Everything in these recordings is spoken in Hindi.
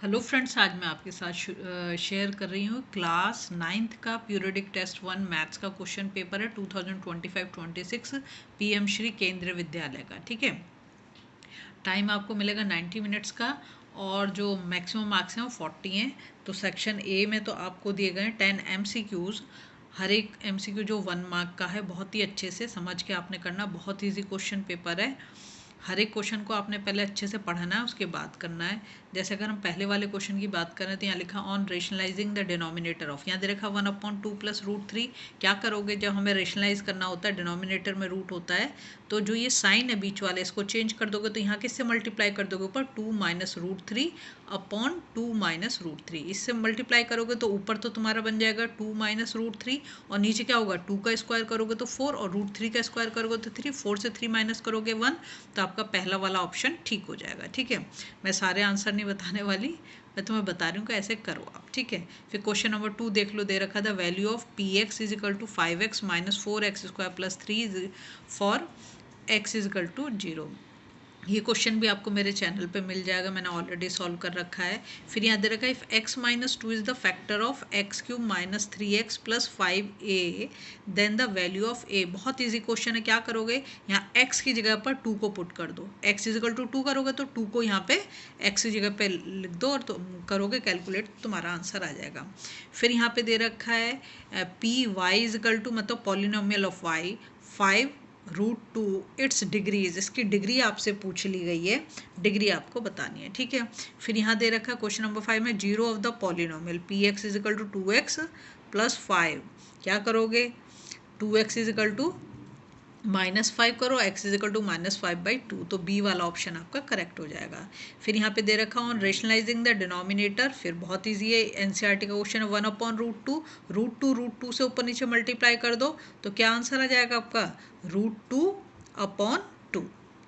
हेलो फ्रेंड्स, आज मैं आपके साथ शेयर कर रही हूँ क्लास 9th का पीरियोडिक टेस्ट 1 मैथ्स का क्वेश्चन पेपर है 2025-26 पीएम श्री केंद्रीय विद्यालय का। ठीक है, टाइम आपको मिलेगा 90 मिनट्स का और जो मैक्सिमम मार्क्स हैं वो 40 हैं। तो सेक्शन ए में तो आपको दिए गए 10 MCQs। हर एक MCQ जो 1 मार्क का है, बहुत ही अच्छे से समझ के आपने करना। बहुत ईजी क्वेश्चन पेपर है। हर एक क्वेश्चन को आपने पहले अच्छे से पढ़ना है, उसके बाद करना है। जैसे अगर हम पहले वाले क्वेश्चन की बात करें तो यहाँ लिखा on rationalising the denominator of, यहाँ दे रखा 1/2 + √3। क्या करोगे जब हमें रेशनलाइज करना होता है, डिनोमिनेटर में रूट होता है, तो जो ये साइन है बीच वाले इसको चेंज कर दोगे तो यहाँ किससे मल्टीप्लाई कर दोगे, ऊपर 2 - √3 अपॉन 2 - √3। इससे मल्टीप्लाई करोगे तो ऊपर तो तुम्हारा बन जाएगा 2 - √3 और नीचे क्या होगा, 2 का स्क्वायर करोगे तो 4 और √3 का स्क्वायर करोगे तो 3। 4 से 3 माइनस करोगे 1, तो आपका पहला वाला ऑप्शन ठीक हो जाएगा। ठीक है, मैं सारे आंसर नहीं बताने वाली, मैं तुम्हें बता रही हूँ कि ऐसे करो आप। ठीक है, फिर क्वेश्चन नंबर 2 देख लो, दे रखा था value of px = 5x - 4x² + 3 for x = 0। ये क्वेश्चन भी आपको मेरे चैनल पे मिल जाएगा, मैंने ऑलरेडी सॉल्व कर रखा है। फिर यहाँ दे रखा है if x - 2 is the factor of x³ - 3x + 5a then the value of a। बहुत इजी क्वेश्चन है। क्या करोगे, यहाँ x की जगह पर 2 को पुट कर दो। x = 2 करोगे तो 2 को यहाँ पे x की जगह पे लिख दो और तो करोगे कैलकुलेट, तुम्हारा आंसर आ जाएगा। फिर यहाँ पे दे रखा है py = मतलब polynomial of y 5√2 it's degrees. इसकी डिग्री आपसे पूछ ली गई है, डिग्री आपको बतानी है। ठीक है, फिर यहाँ दे रखा है क्वेश्चन नंबर 5 में zero of the polynomial px = 2x + 5। क्या करोगे, 2x = -5 करो, x = -5/2, तो बी वाला ऑप्शन आपका करेक्ट हो जाएगा। फिर यहाँ पे दे रखा ऑन रेशनलाइजिंग द डिनोमिनेटर। फिर बहुत ईजी है, एनसीईआरटी का क्वेश्चन है 1/√2। √2 से ऊपर नीचे मल्टीप्लाई कर दो तो क्या आंसर आ जाएगा आपका, √2/2।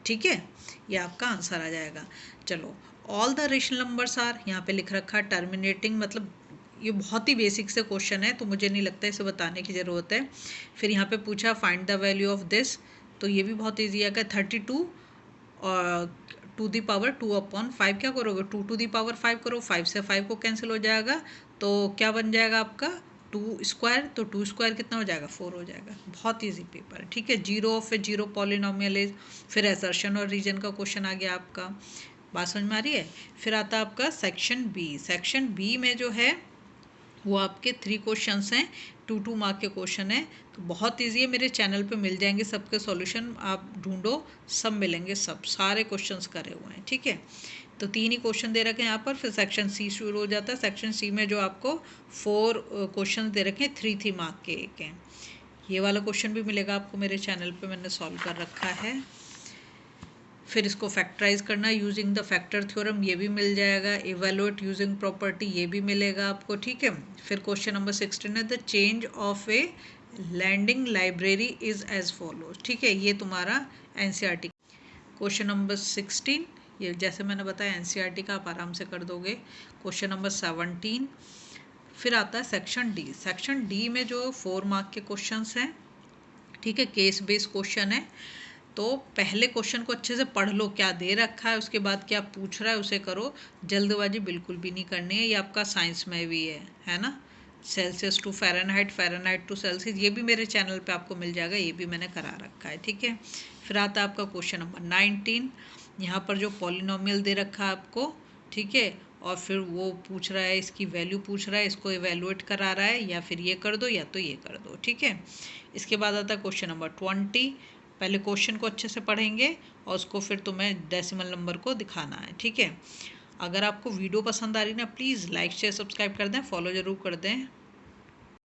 ठीक है, ये आपका आंसर आ जाएगा। चलो, all the rational numbers are, यहाँ पे लिख रखा टर्मिनेटिंग, मतलब ये बहुत ही बेसिक से क्वेश्चन है तो मुझे नहीं लगता इसे बताने की ज़रूरत है। फिर यहाँ पे पूछा find the value of this, तो ये भी बहुत ईजी है। 32 और टू दी पावर 2/5 क्या करोगे, 2 टू दी पावर 5 करो, 5 से 5 को कैंसिल हो जाएगा तो क्या बन जाएगा आपका 2², तो 2² कितना हो जाएगा, 4 हो जाएगा। बहुत ईजी पेपर है। ठीक है, zero of zero polynomial is, फिर असर्शन और रीजन का क्वेश्चन आ गया आपका। बात समझ में आ रही है। फिर आता है आपका सेक्शन बी। सेक्शन बी में जो है वो आपके 3 क्वेश्चंस हैं, 2 मार्क के क्वेश्चन है, तो बहुत ईजी है। मेरे चैनल पे मिल जाएंगे सबके सॉल्यूशन, आप ढूंढो, सब मिलेंगे, सब सारे क्वेश्चंस करे हुए हैं। ठीक है, तो 3 ही क्वेश्चन दे रखे हैं यहाँ पर। फिर सेक्शन सी शुरू हो जाता है। सेक्शन सी में जो आपको 4 क्वेश्चन दे रखे हैं, 3 मार्क के एक हैं। ये वाला क्वेश्चन भी मिलेगा आपको मेरे चैनल पर, मैंने सॉल्व कर रखा है। फिर इसको फैक्टराइज करना यूजिंग द फैक्टर थ्योरम, ये भी मिल जाएगा। इवेलुएट यूजिंग प्रॉपर्टी, ये भी मिलेगा आपको। ठीक है, फिर क्वेश्चन नंबर 16 है the change of a landing library is as follows. ठीक है, ये तुम्हारा एनसीईआरटी क्वेश्चन नंबर 16, ये जैसे मैंने बताया एनसीईआरटी का, आप आराम से कर दोगे। Question number 17। फिर आता है सेक्शन डी। सेक्शन डी में जो 4 मार्क के क्वेश्चंस हैं, ठीक है, केस बेस्ड क्वेश्चन है। तो पहले क्वेश्चन को अच्छे से पढ़ लो, क्या दे रखा है, उसके बाद क्या पूछ रहा है उसे करो। जल्दबाजी बिल्कुल भी नहीं करनी है। ये आपका साइंस में भी है ना। Celsius to Fahrenheit, Fahrenheit to Celsius, ये भी मेरे चैनल पे आपको मिल जाएगा, ये भी मैंने करा रखा है। ठीक है, फिर आता है आपका क्वेश्चन नंबर 19। यहाँ पर जो पॉलिनोमियल दे रखा है आपको, ठीक है, और फिर वो पूछ रहा है, इसकी वैल्यू पूछ रहा है, इसको इवेलुएट करा रहा है, या फिर ये कर दो या तो ये कर दो। ठीक है, इसके बाद आता है क्वेश्चन नंबर 20। पहले क्वेश्चन को अच्छे से पढ़ेंगे और उसको फिर तुम्हें डेसिमल नंबर को दिखाना है। ठीक है, अगर आपको वीडियो पसंद आ रही ना, प्लीज़ लाइक शेयर सब्सक्राइब कर दें, फॉलो ज़रूर कर दें।